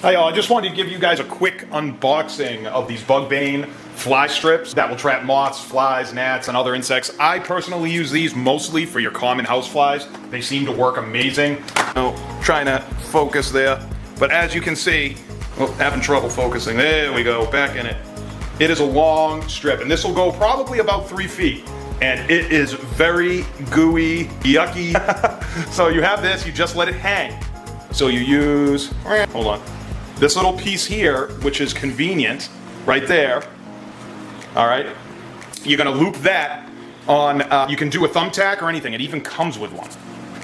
Hi y'all, I just wanted to give you guys a quick unboxing of these Bugbane fly strips that will trap moths, flies, gnats, and other insects. I personally use these mostly for your common house flies. They seem to work amazing. Trying to focus there, but as you can see, having trouble focusing. There we go, back in it. It is a long strip, and this will go probably about 3 feet. And it is very gooey, yucky. So you have this, you just let it hang. So you use, hold on, this little piece here, which is convenient, right there. All right, you're gonna loop that on, you can do a thumbtack or anything, it even comes with one.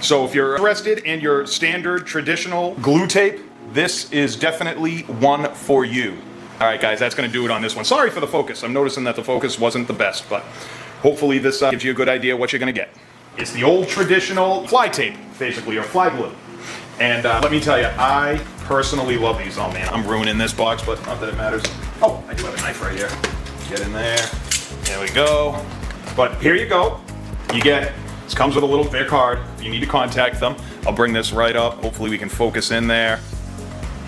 So if you're interested in your standard traditional glue tape, this is definitely one for you. All right guys, that's gonna do it on this one. Sorry for the focus, I'm noticing that the focus wasn't the best, but hopefully this gives you a good idea what you're gonna get. It's the old traditional fly tape, basically, or fly glue. And let me tell you, I personally love these. Oh man, I'm ruining this box, but not that it matters. Oh, I do have a knife right here. Get in there. There we go. But here you go. You get, this comes with a little Vic card. If you need to contact them, I'll bring this right up. Hopefully we can focus in there.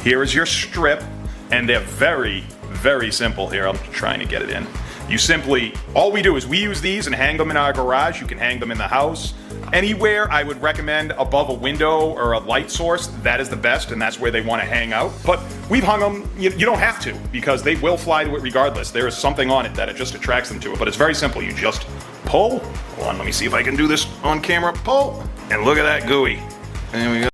Here is your strip, and they're very, very simple here. I'm trying to get it in. You simply, all we do is we use these and hang them in our garage. You can hang them in the house. Anywhere I would recommend above a window or a light source, that is the best, and that's where they want to hang out. But we've hung them, you don't have to, because they will fly to it regardless. There is something on it that it just attracts them to it, but it's very simple. You just pull. Hold on, let me see if I can do this on camera. Pull, and look at that gooey. There we go.